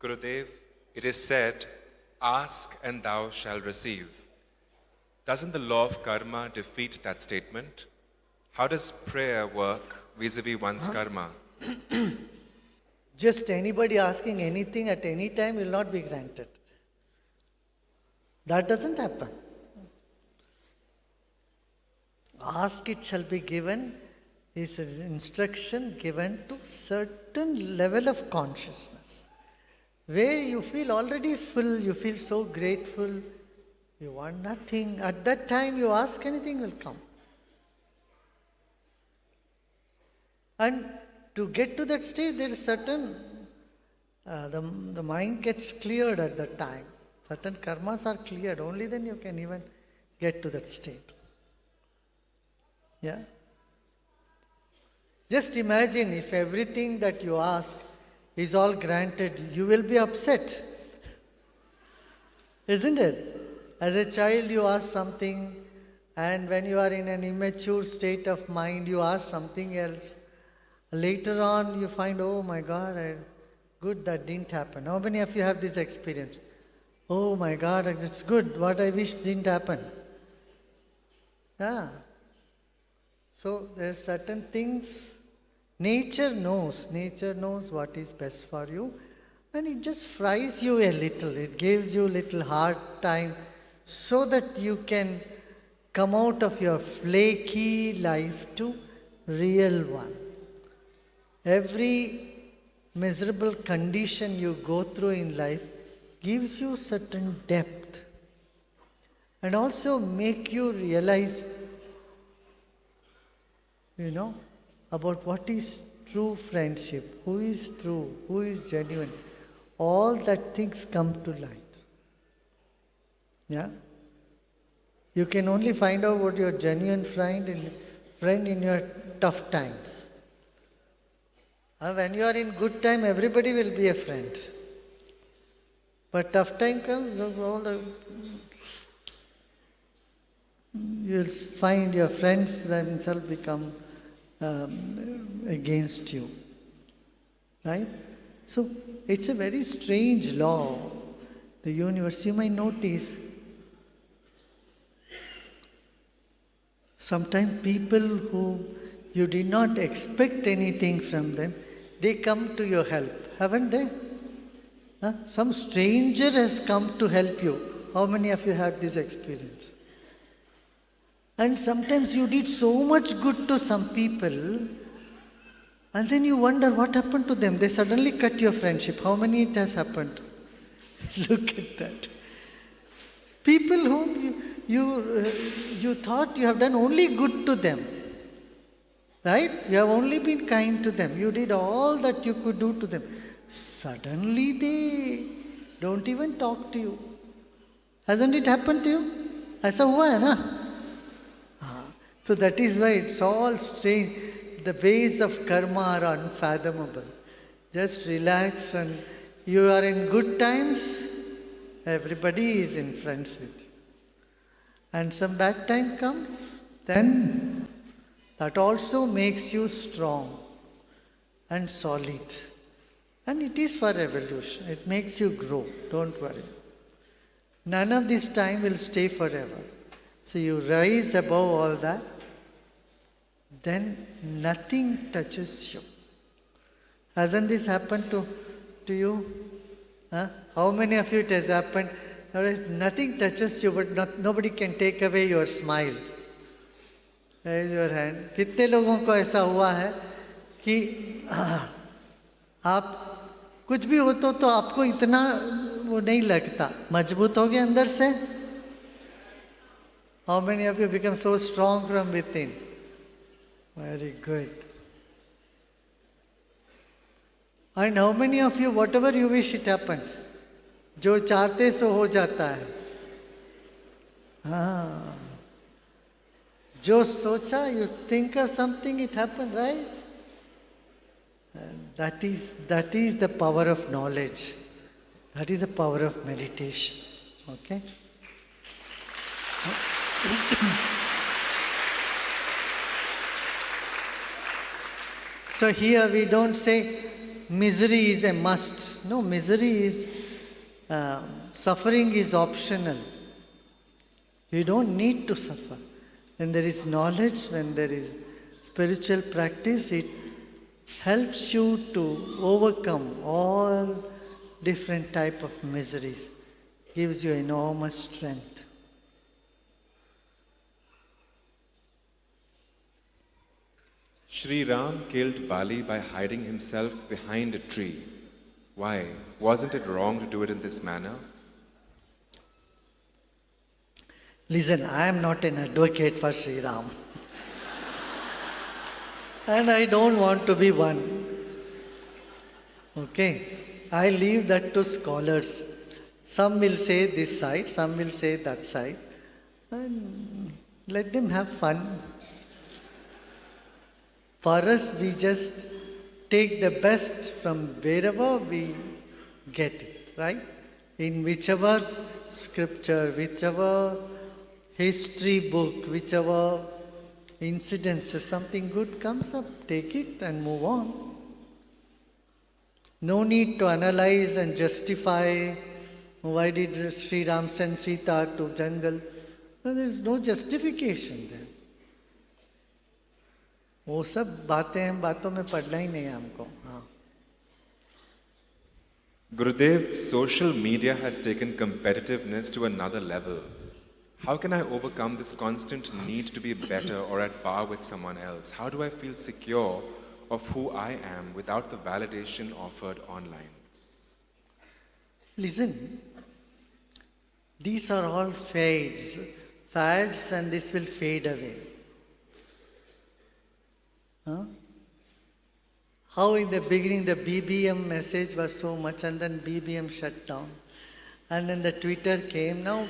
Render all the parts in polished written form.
Gurudev, it is said, ask and thou shalt receive. Doesn't the law of karma defeat that statement? How does prayer work vis-a-vis one's karma? Just anybody asking anything at any time will not be granted. That doesn't happen. Ask, it shall be given is an instruction given to certain level of consciousness, where you feel already full, you feel so grateful, you want nothing. At that time you ask, anything will come. And to get to that state, there is certain, the mind gets cleared at that time. Certain karmas are cleared, only then you can even get to that state. Yeah? Just imagine if everything that you ask is all granted, you will be upset. Isn't it? As a child you ask something, and when you are in an immature state of mind, you ask something else. Later on you find, oh my God, good that didn't happen. How many of you have this experience? Oh my God, it's good, what I wish didn't happen. Yeah. So there are certain things, nature knows what is best for you, and it just fries you a little, it gives you a little hard time so that you can come out of your flaky life to real one. Every miserable condition you go through in life gives you certain depth and also make you realize, about what is true friendship, who is true, who is genuine. All that things come to light. Yeah? You can only find out what your genuine friend in your tough times. When you are in good time, everybody will be a friend. But tough time comes, you'll find your friends themselves become against you. Right? So, it's a very strange law. The universe, you might notice, sometimes people who you did not expect anything from them, they come to your help, haven't they? Some stranger has come to help you. How many of you had this experience? And sometimes you did so much good to some people, and then you wonder what happened to them. They suddenly cut your friendship. How many it has happened? Look at that. People whom you thought you have done only good to them. Right? You have only been kind to them. You did all that you could do to them. Suddenly they don't even talk to you. Hasn't it happened to you? ऐसा हुआ है ना? So that is why it's all strange. The ways of karma are unfathomable. Just relax, and you are in good times, everybody is in friends with you. And some bad time comes, then that also makes you strong and solid. And it is for evolution. It makes you grow. Don't worry. None of this time will stay forever. So you rise above all that, then nothing touches you. Hasn't this happened to you? How many of you it has happened? Nothing touches you, but nobody can take away your smile. Raise your hand. कितने लोगों को ऐसा हुआ है कि आप कुछ भी हो तो आपको इतना वो नहीं लगता, मजबूत हो गए अंदर से? How many of you become so strong from within? Very good. And how many of you, whatever you wish, it happens? जो चाहते सो हो जाता है. जो सोचा, you think of something, it happened, right? And that is the power of knowledge. That is the power of meditation. Okay? So here we don't say, misery is a must. No, misery is, suffering is optional. You don't need to suffer. When there is knowledge, when there is spiritual practice, it helps you to overcome all different type of miseries. Gives you enormous strength. Sri Ram killed Bali by hiding himself behind a tree. Why? Wasn't it wrong to do it in this manner? Listen, I am not an advocate for Sri Ram. And I don't want to be one. Okay? I leave that to scholars. Some will say this side, some will say that side. And let them have fun. For us, we just take the best from wherever we get it, right? In whichever scripture, whichever history book, whichever incidents, if something good comes up, take it and move on. No need to analyze and justify why did Sri Ram send Sita to jungle. No, there is no justification there. वो सब बातें हम बातों में पढ़ना ही नहीं है हमको. हाँ. Gurudev, social media has taken competitiveness to another level. How can I overcome this constant need to be better or at par with someone else? How do I feel secure of who I am without the validation offered online? Listen, these are all fads, and this will fade away. Huh? How in the beginning the BBM message was so much and then BBM shut down. And then the Twitter came. Now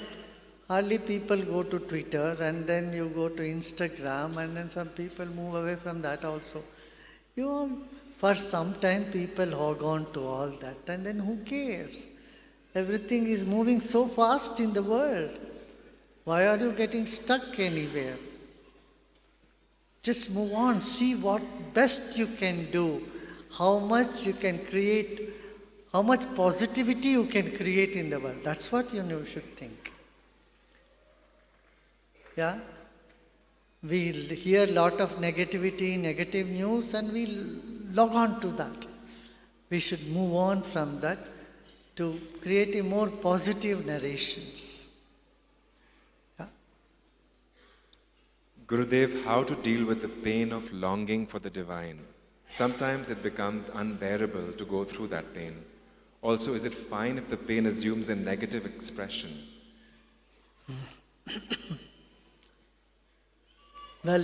hardly people go to Twitter and then you go to Instagram and then some people move away from that also. For some time people hog on to all that and then who cares? Everything is moving so fast in the world. Why are you getting stuck anywhere? Just move on, see what best you can do, how much you can create, how much positivity you can create in the world. That's what you should think. Yeah? We hear a lot of negativity, negative news, and we log on to that. We should move on from that to creating more positive narrations. Gurudev, how to deal with the pain of longing for the divine? Sometimes it becomes unbearable to go through that pain. Also, is it fine if the pain assumes a negative expression? Well,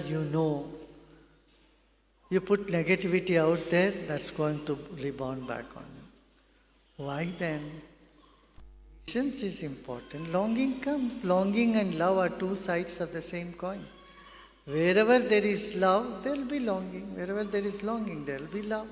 you put negativity out there, that's going to rebound back on you. Why then? Patience is important. Longing comes. Longing and love are two sides of the same coin. Wherever there is love, there will be longing. Wherever there is longing, there will be love.